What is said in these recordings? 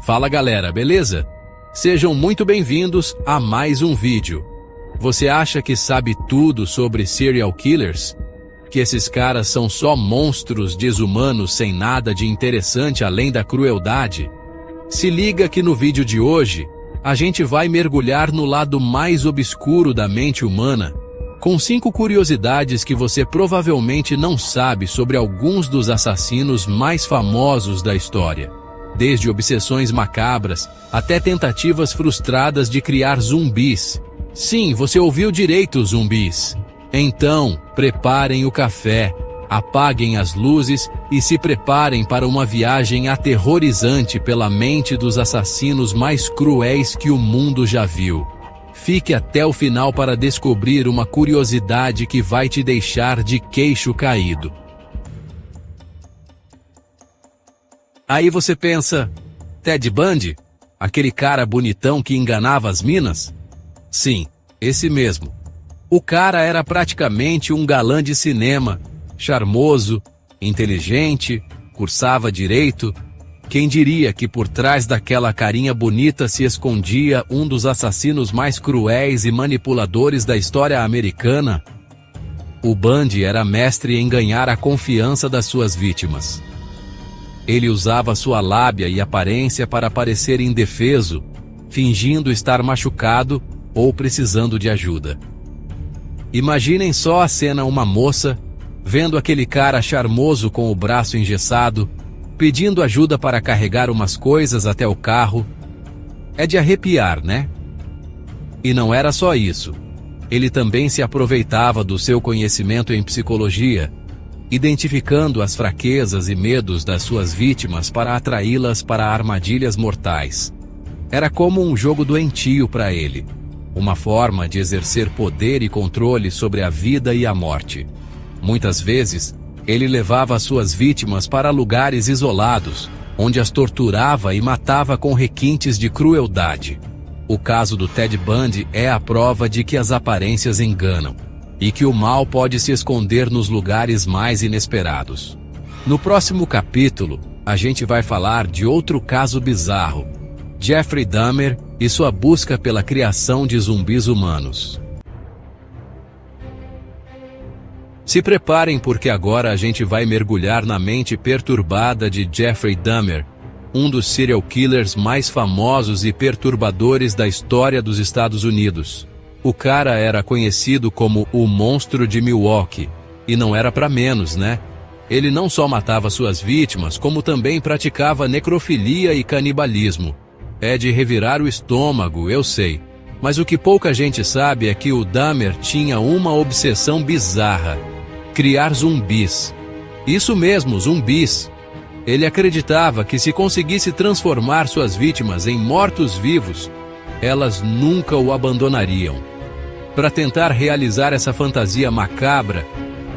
Fala galera, beleza? Sejam muito bem-vindos a mais um vídeo. Você acha que sabe tudo sobre serial killers? Que esses caras são só monstros desumanos sem nada de interessante além da crueldade? Se liga que no vídeo de hoje, a gente vai mergulhar no lado mais obscuro da mente humana, com 5 curiosidades que você provavelmente não sabe sobre alguns dos assassinos mais famosos da história. Desde obsessões macabras até tentativas frustradas de criar zumbis. Sim, você ouviu direito, zumbis. Então, preparem o café, apaguem as luzes e se preparem para uma viagem aterrorizante pela mente dos assassinos mais cruéis que o mundo já viu. Fique até o final para descobrir uma curiosidade que vai te deixar de queixo caído. Aí você pensa, Ted Bundy? Aquele cara bonitão que enganava as minas? Sim, esse mesmo. O cara era praticamente um galã de cinema, charmoso, inteligente, cursava direito. Quem diria que por trás daquela carinha bonita se escondia um dos assassinos mais cruéis e manipuladores da história americana? O Bundy era mestre em ganhar a confiança das suas vítimas. Ele usava sua lábia e aparência para parecer indefeso, fingindo estar machucado ou precisando de ajuda. Imaginem só a cena: uma moça, vendo aquele cara charmoso com o braço engessado, pedindo ajuda para carregar umas coisas até o carro. É de arrepiar, né? E não era só isso. Ele também se aproveitava do seu conhecimento em psicologia, identificando as fraquezas e medos das suas vítimas para atraí-las para armadilhas mortais. Era como um jogo doentio para ele, uma forma de exercer poder e controle sobre a vida e a morte. Muitas vezes, ele levava suas vítimas para lugares isolados, onde as torturava e matava com requintes de crueldade. O caso do Ted Bundy é a prova de que as aparências enganam, e que o mal pode se esconder nos lugares mais inesperados. No próximo capítulo, a gente vai falar de outro caso bizarro: Jeffrey Dahmer e sua busca pela criação de zumbis humanos. Se preparem, porque agora a gente vai mergulhar na mente perturbada de Jeffrey Dahmer, um dos serial killers mais famosos e perturbadores da história dos Estados Unidos. O cara era conhecido como o Monstro de Milwaukee, e não era para menos, né? Ele não só matava suas vítimas, como também praticava necrofilia e canibalismo. É de revirar o estômago, eu sei. Mas o que pouca gente sabe é que o Dahmer tinha uma obsessão bizarra: criar zumbis. Isso mesmo, zumbis. Ele acreditava que se conseguisse transformar suas vítimas em mortos-vivos, elas nunca o abandonariam. Para tentar realizar essa fantasia macabra,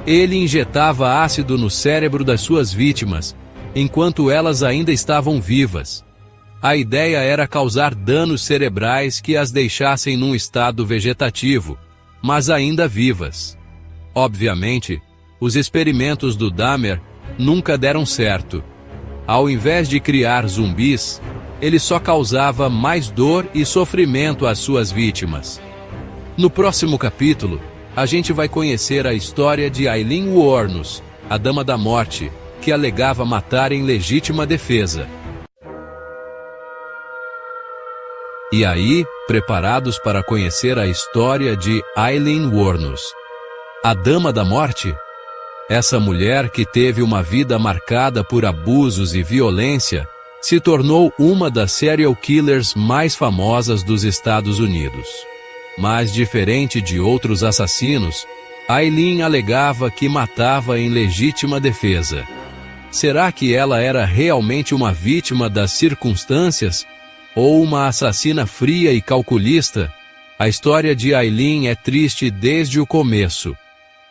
ele injetava ácido no cérebro das suas vítimas, enquanto elas ainda estavam vivas. A ideia era causar danos cerebrais que as deixassem num estado vegetativo, mas ainda vivas. Obviamente, os experimentos do Dahmer nunca deram certo. Ao invés de criar zumbis, ele só causava mais dor e sofrimento às suas vítimas. No próximo capítulo, a gente vai conhecer a história de Aileen Wuornos, a Dama da Morte, que alegava matar em legítima defesa. E aí, preparados para conhecer a história de Aileen Wuornos, a Dama da Morte? Essa mulher, que teve uma vida marcada por abusos e violência, se tornou uma das serial killers mais famosas dos Estados Unidos. Mas, diferente de outros assassinos, Aileen alegava que matava em legítima defesa. Será que ela era realmente uma vítima das circunstâncias? Ou uma assassina fria e calculista? A história de Aileen é triste desde o começo.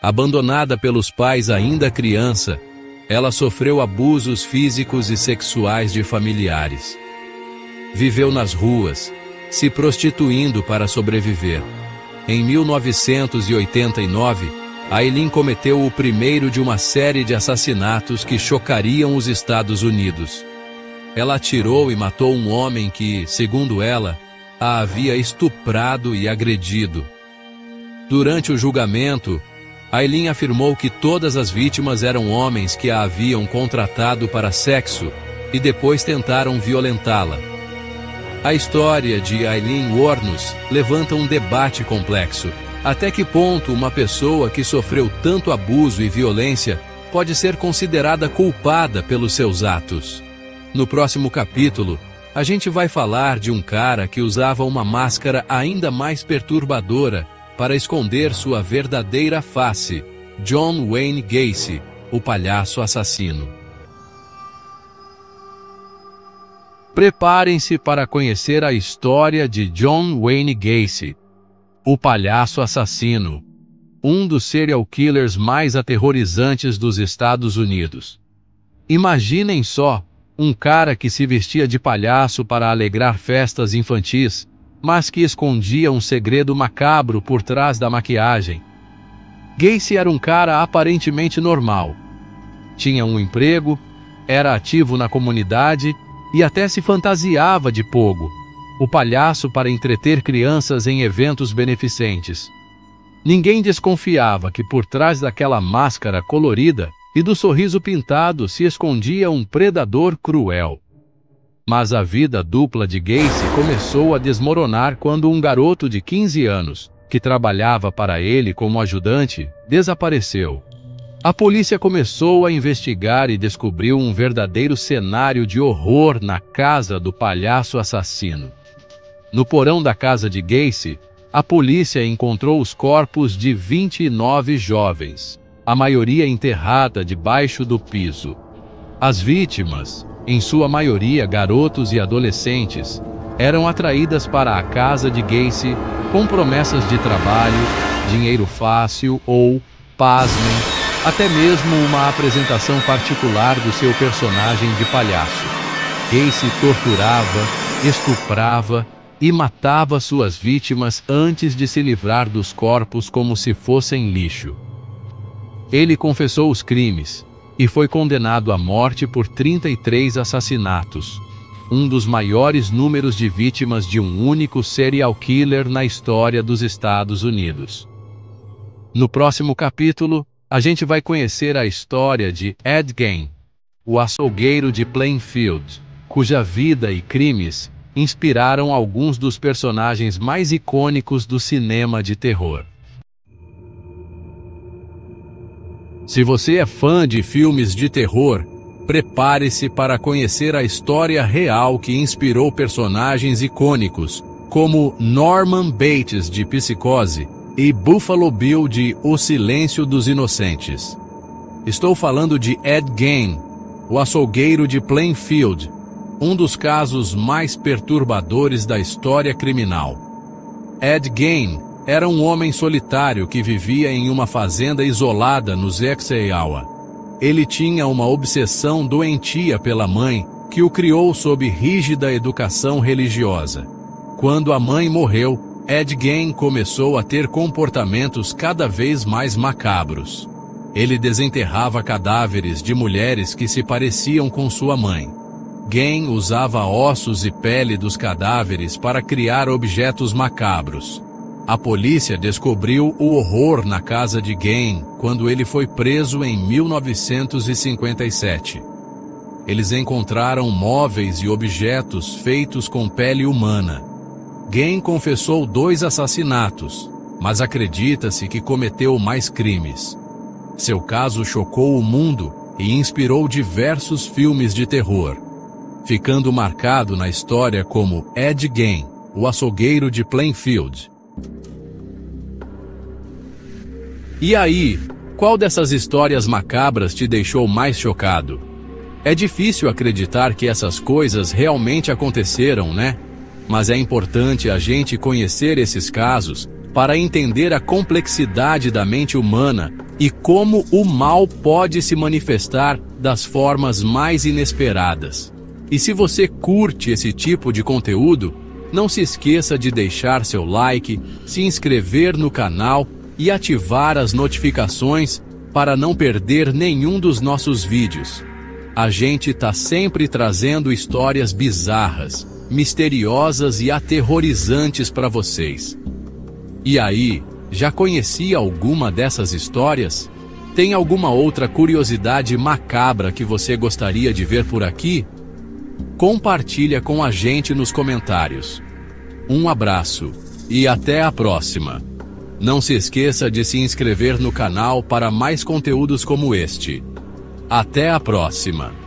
Abandonada pelos pais ainda criança, ela sofreu abusos físicos e sexuais de familiares. Viveu nas ruas, se prostituindo para sobreviver. Em 1989, Aileen cometeu o primeiro de uma série de assassinatos que chocariam os Estados Unidos. ela atirou e matou um homem que, segundo ela, a havia estuprado e agredido. Durante o julgamento, Aileen afirmou que todas as vítimas eram homens que a haviam contratado para sexo e depois tentaram violentá-la. A história de Aileen Wuornos levanta um debate complexo. Até que ponto uma pessoa que sofreu tanto abuso e violência pode ser considerada culpada pelos seus atos? No próximo capítulo, a gente vai falar de um cara que usava uma máscara ainda mais perturbadora para esconder sua verdadeira face, John Wayne Gacy, o palhaço assassino. Preparem-se para conhecer a história de John Wayne Gacy, o palhaço assassino, um dos serial killers mais aterrorizantes dos Estados Unidos. Imaginem só, um cara que se vestia de palhaço para alegrar festas infantis, mas que escondia um segredo macabro por trás da maquiagem. Gacy era um cara aparentemente normal. Tinha um emprego, era ativo na comunidade e até se fantasiava de Pogo, o palhaço para entreter crianças em eventos beneficentes. Ninguém desconfiava que por trás daquela máscara colorida e do sorriso pintado se escondia um predador cruel. Mas a vida dupla de Gacy começou a desmoronar quando um garoto de 15 anos, que trabalhava para ele como ajudante, desapareceu. A polícia começou a investigar e descobriu um verdadeiro cenário de horror na casa do palhaço assassino. No porão da casa de Gacy, a polícia encontrou os corpos de 29 jovens, a maioria enterrada debaixo do piso. As vítimas, em sua maioria garotos e adolescentes, eram atraídas para a casa de Gacy com promessas de trabalho, dinheiro fácil ou, pasmem, até mesmo uma apresentação particular do seu personagem de palhaço. Gacy torturava, estuprava e matava suas vítimas antes de se livrar dos corpos como se fossem lixo. Ele confessou os crimes e foi condenado à morte por 33 assassinatos, um dos maiores números de vítimas de um único serial killer na história dos Estados Unidos. No próximo capítulo, a gente vai conhecer a história de Ed Gein, o açougueiro de Plainfield, cuja vida e crimes inspiraram alguns dos personagens mais icônicos do cinema de terror. Se você é fã de filmes de terror, prepare-se para conhecer a história real que inspirou personagens icônicos, como Norman Bates de Psicose e Buffalo Bill de O Silêncio dos Inocentes. Estou falando de Ed Gein, o açougueiro de Plainfield, um dos casos mais perturbadores da história criminal. Ed Gein era um homem solitário que vivia em uma fazenda isolada no Zexeawa. Ele tinha uma obsessão doentia pela mãe, que o criou sob rígida educação religiosa. Quando a mãe morreu, Ed Gein começou a ter comportamentos cada vez mais macabros. Ele desenterrava cadáveres de mulheres que se pareciam com sua mãe. Gein usava ossos e pele dos cadáveres para criar objetos macabros. A polícia descobriu o horror na casa de Gein quando ele foi preso em 1957. Eles encontraram móveis e objetos feitos com pele humana. Gein confessou 2 assassinatos, mas acredita-se que cometeu mais crimes. Seu caso chocou o mundo e inspirou diversos filmes de terror, ficando marcado na história como Ed Gein, o açougueiro de Plainfield. E aí, qual dessas histórias macabras te deixou mais chocado? É difícil acreditar que essas coisas realmente aconteceram, né? Mas é importante a gente conhecer esses casos para entender a complexidade da mente humana e como o mal pode se manifestar das formas mais inesperadas. E se você curte esse tipo de conteúdo, não se esqueça de deixar seu like, se inscrever no canal e ativar as notificações para não perder nenhum dos nossos vídeos. A gente tá sempre trazendo histórias bizarras, misteriosas e aterrorizantes para vocês. E aí, já conhecia alguma dessas histórias? Tem alguma outra curiosidade macabra que você gostaria de ver por aqui? Compartilha com a gente nos comentários. Um abraço e até a próxima. Não se esqueça de se inscrever no canal para mais conteúdos como este. Até a próxima!